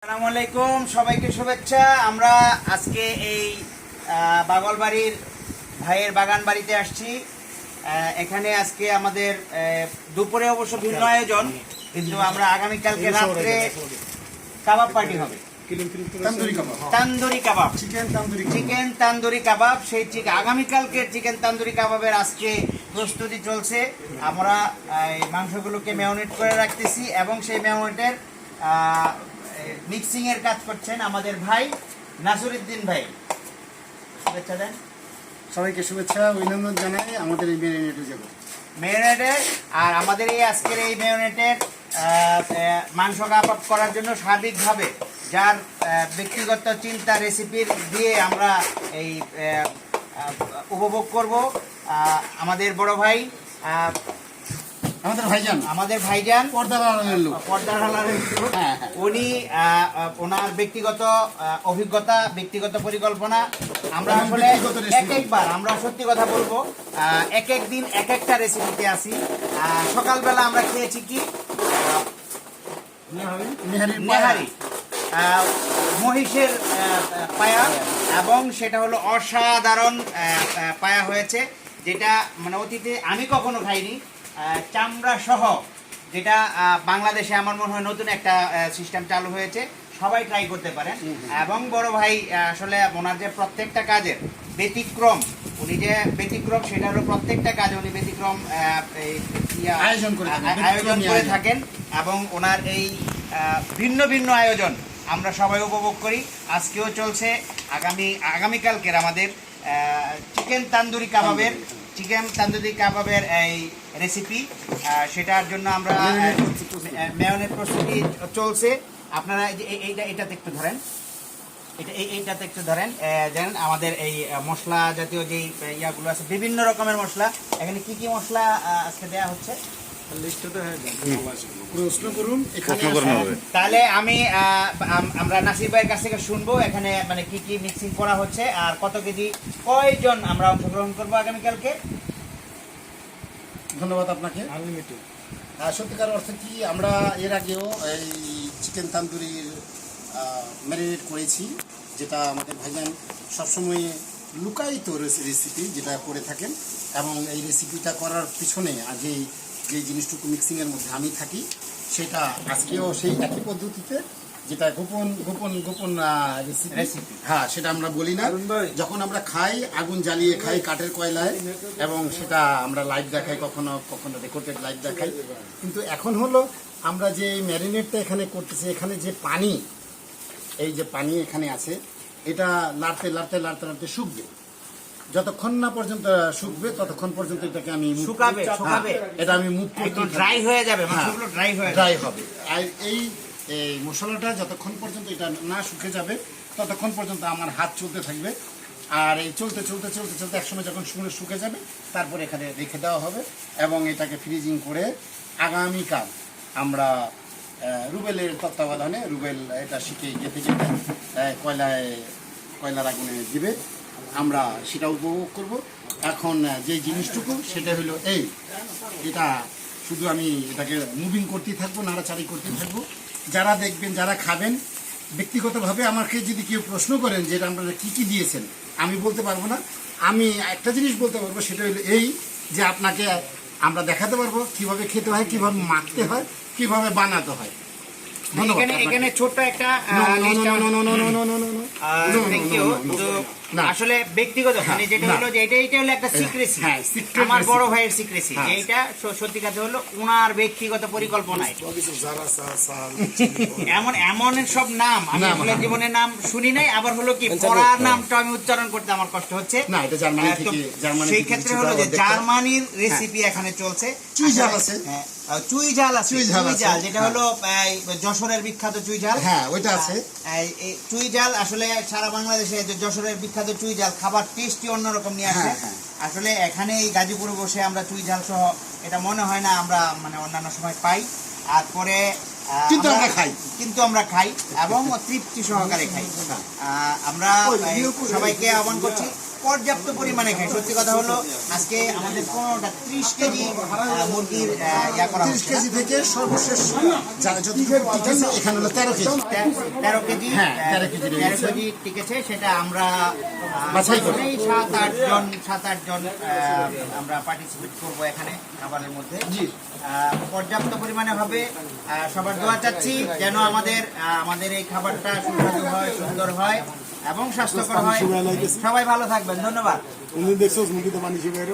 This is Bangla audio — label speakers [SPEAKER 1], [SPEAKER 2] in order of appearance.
[SPEAKER 1] আসসালামু আলাইকুম, সবাইকে শুভেচ্ছা। আমরা আজকে এই বাগলবাড়ির ভাইয়ের বাগান বাড়িতে আসছি। এখানে আজকে আমাদের দুপুরে অবশ্য ভিন্ন আয়োজন, কিন্তু আমরা আগামীকালকে রাত্রে কাবাব পার্টি হবে। তান্দুরি কাবাব, চিকেন তান্দুরি কাবাব। সেই আগামীকালকে চিকেন তান্দুরি কাবাবের আজকে প্রস্তুতি চলছে। আমরা এই মাংসগুলোকে ম্যারিনেট করে রাখতেছি এবং সেই ম্যারিনেটের মিক্সিং এর কাজ করছেন আমাদের ভাই নাসিরউদ্দিন ভাই। শুভেচ্ছা দেন
[SPEAKER 2] সবাইকে, শুভেচ্ছা অভিনন্দন জানাই আমাদের এই
[SPEAKER 1] ম্যারিনেটে। আর আমাদের এই আজকের এই ম্যারিনেটের মাংস কাবাব করার জন্য সার্বিকভাবে যার ব্যক্তিগত চিন্তা রেসিপির দিয়ে আমরা এই উপভোগ করব, আমাদের বড় ভাই, আমাদের ভাইজান উনি ওনার ব্যক্তিগত অভিজ্ঞতা, ব্যক্তিগত পরিকল্পনা। আমরা আসলে একবার আমরা সত্যি কথা বলবো, এক এক দিন এক একটা রেসিপিতে আসি। সকালবেলা আমরা খেয়েছি কি নেহারি, মহিষের পায়া, এবং সেটা হলো অসাধারণ পায়া হয়েছে, যেটা মানে অতীতে আমি কখনো খাইনি। চামড়া সহ, যেটা বাংলাদেশে আমার মনে হয় নতুন একটা সিস্টেম চালু হয়েছে, সবাই ট্রাই করতে পারেন। এবং বড় ভাই আসলে ওনার যে প্রত্যেকটা কাজের ব্যতিক্রম, উনি যে ব্যতিক্রম, সেটা হলো প্রত্যেকটা কাজে উনি ব্যতিক্রম আয়োজন করে থাকেন। এবং ওনার এই ভিন্ন ভিন্ন আয়োজন আমরা সবাই উপভোগ করি। আজকেও চলছে, আগামীকালকের আমাদের চিকেন তান্দুরি কাবাবের এই রেসিপি, সেটার জন্য আমরা মেয়নের প্রস্তুতি চলছে। আপনারা এইটাতে একটু ধরেন, এইটাতে একটু ধরেন, জানেন আমাদের এই মশলা জাতীয় যেই ইয়াগুলো আছে, বিভিন্ন রকমের মশলা। এখানে কি কি মশলা আজকে দেয়া হচ্ছে তাহলে আমরা নাসির ভাইয়ের কাছ থেকে শুনবো এখানে মানে কি কি মিক্সিং করা হচ্ছে, আর কত কেজি কয়জন আমরা অংশগ্রহণ করবো আগামীকালকে।
[SPEAKER 2] ধন্যবাদ আপনাকে। সত্যিকার অর্থে কি, আমরা এর আগেও এই চিকেন তান্দুরির ম্যারিনেট করেছি, যেটা আমাদের ভাইজান সবসময় লুকায়িত রেসিপি যেটা করে থাকেন। এবং এই রেসিপিটা করার পিছনে যে জিনিসটুকু মিক্সিংয়ের মধ্যে আমি থাকি, সেটা আজকেও সেই একই পদ্ধতিতে, যেটা গোপন গোপন গোপন রেসিপি। হ্যাঁ, সেটা আমরা বলি না। যখন আমরা খাই, আগুন জ্বালিয়ে খাই কাঠের কয়লায়, এবং সেটা আমরা লাইভ দেখাই, কখনো কখনো রেকর্ডেড লাইভ দেখাই। কিন্তু এখন হলো আমরা যে ম্যারিনেটটা এখানে করতেছি, এখানে যে পানি, এই যে পানি এখানে আছে, এটা লাড়তে লাড়তে লাড়তে লাড়তে শুকবে। যতক্ষণ না পর্যন্ত শুকবে ততক্ষণ পর্যন্ত এটাকে আমি এটা আমি মুখ
[SPEAKER 1] ড্রাই হয়ে যাবে,
[SPEAKER 2] ড্রাই হবে। আর এই মশলাটা যতক্ষণ পর্যন্ত এটা না শুকে যাবে ততক্ষণ পর্যন্ত আমার হাত চলতে থাকবে। আর এই চলতে চলতে চলতে চলতে একসময় যখন শুকে যাবে, তারপর এখানে রেখে দেওয়া হবে এবং এটাকে ফ্রিজিং করে আগামীকাল আমরা রুবেলের তত্ত্বাবধানে, রুবেল এটা শিখে যেতে যেতে কয়লার আগুনে দিবে, আমরা সেটা উপভোগ করব। এখন যে জিনিসটুকু সেটা হলো এটা শুধু আমি এটাকে মুভিং করতেই থাকবো, নাড়াচাড়ি করতেই থাকবো। যারা দেখবেন, যারা খাবেন, ব্যক্তিগতভাবে আমাকে যদি কেউ প্রশ্ন করেন যে আপনারা কী কী দিয়েছেন, আমি বলতে পারবো না। আমি একটা জিনিস বলতে পারবো, সেটা হলো যে আপনাকে আমরা দেখাতে পারবো কীভাবে খেতে হয়, কীভাবে মাখতে হয়, কীভাবে বানাতে হয়।
[SPEAKER 1] এখানে ছোট্ট একটা আসলে ব্যক্তিগত, যেটা হলো যে এটা হলো একটা সিক্রেসি, আমার বড় ভাইয়ের সিক্রেসি, যে এটা সত্যি কথা হলো ওনার ব্যক্তিগত পরিকল্পনায়। এমন সব নাম আমি আসলে জীবনের নাম শুনি নাই, আবার হলো কি পড়ার নামটা আমি উচ্চারণ করতে আমার কষ্ট হচ্ছে। সেই ক্ষেত্রে হলো যে জার্মানির রেসিপি এখানে চলছে। চুই ঝাল আছে, যেটা হলো যশোরের বিখ্যাত চুই ঝাল।
[SPEAKER 2] হ্যাঁ, ওইটা আছে।
[SPEAKER 1] চুই ঝাল আসলে সারা বাংলাদেশে যশোরের বিখ্যাত চুই ঝাল খাবার টেস্টই অন্যরকম নিয়ে আসে। আসলে এখানে এই গাজীপুরে বসে আমরা চুই ঝাল সহ এটা মনে হয় না আমরা মানে অন্যান্য সময় পাই। আর পরে কিন্তু আমরা খাই এবং তৃপ্তি সহকারে খাই। আমরা সবাইকে আহ্বান করছি পর্যাপ্ত পরিমাণে খাই। সত্যি কথা হলো আজকে আমাদের 30 কেজি মুরগির ইয়া করা
[SPEAKER 2] 30
[SPEAKER 1] হচ্ছে।
[SPEAKER 2] কেজি থেকে সর্বশেষ যতটুকু টিকেছে এখানে হলো 13 কেজি।
[SPEAKER 1] 13 কেজি,
[SPEAKER 2] হ্যাঁ, 13 কেজি
[SPEAKER 1] 13
[SPEAKER 2] রয়েছে।
[SPEAKER 1] কেজি টিকেছে। সেটা আমরা
[SPEAKER 2] বাছাই করে।
[SPEAKER 1] 7-8 জন আমরা পার্টিসিপেট করবো এখানে খাবারের মধ্যে। পর্যাপ্ত পরিমাণে হবে। সবার দোয়া চাচ্ছি যেন আমাদের এই খাবারটা সুস্বাদু হয়, সুন্দর হয় এবং স্বাস্থ্যকর হয়। সবাই ভালো থাকবেন, ধন্যবাদ।